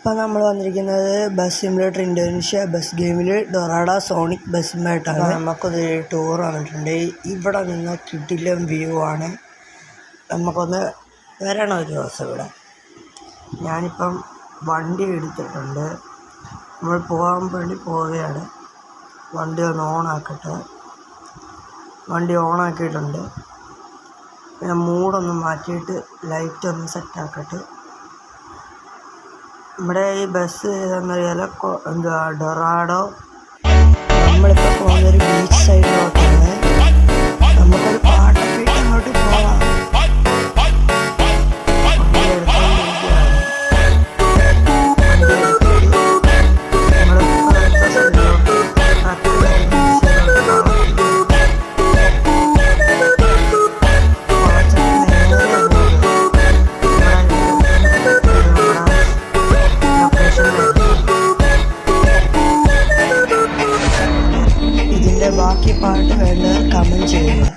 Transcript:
ഇപ്പം നമ്മൾ വന്നിരിക്കുന്നത് ബസ് സിമുലേറ്റർ ഇന്തോനേഷ്യ ബസ് ഗെയിമിൽ ഡൊറാഡ സോണിക് ബസ്സുമായിട്ടാണ്. നമുക്കൊരു ടൂർ വന്നിട്ടുണ്ട്. ഇവിടെ നിന്ന് കിടിലം വ്യൂ ആണ്. നമുക്കൊന്ന് വരണം ഒരു ദിവസം ഇവിടെ. ഞാനിപ്പം വണ്ടി എടുത്തിട്ടുണ്ട്. നമ്മൾ പോകാൻ വേണ്ടി പോവുകയാണ്. വണ്ടി ഒന്ന് ഓണാക്കട്ടെ. വണ്ടി ഓണാക്കിയിട്ടുണ്ട്. ഞാൻ മൂഡൊന്ന് മാറ്റിയിട്ട് ലൈറ്റ് ഒന്ന് സെറ്റാക്കട്ടെ. നമ്മുടെ ഈ ബസ് ഏതാണെന്നറിയാലോ, ഡൊറാഡോ. നമ്മളിപ്പോൾ പോകുന്നൊരു ബീച്ച് സൈഡിലോട്ടാണ്. നമുക്കൊരു പാട്ടൊക്കെ ഇട്ട് അങ്ങോട്ട് പോവാം. ഇതിൻ്റെ ബാക്കി പാട്ട് വേണ്ടവർ കമൻറ്റ് ചെയ്യുക.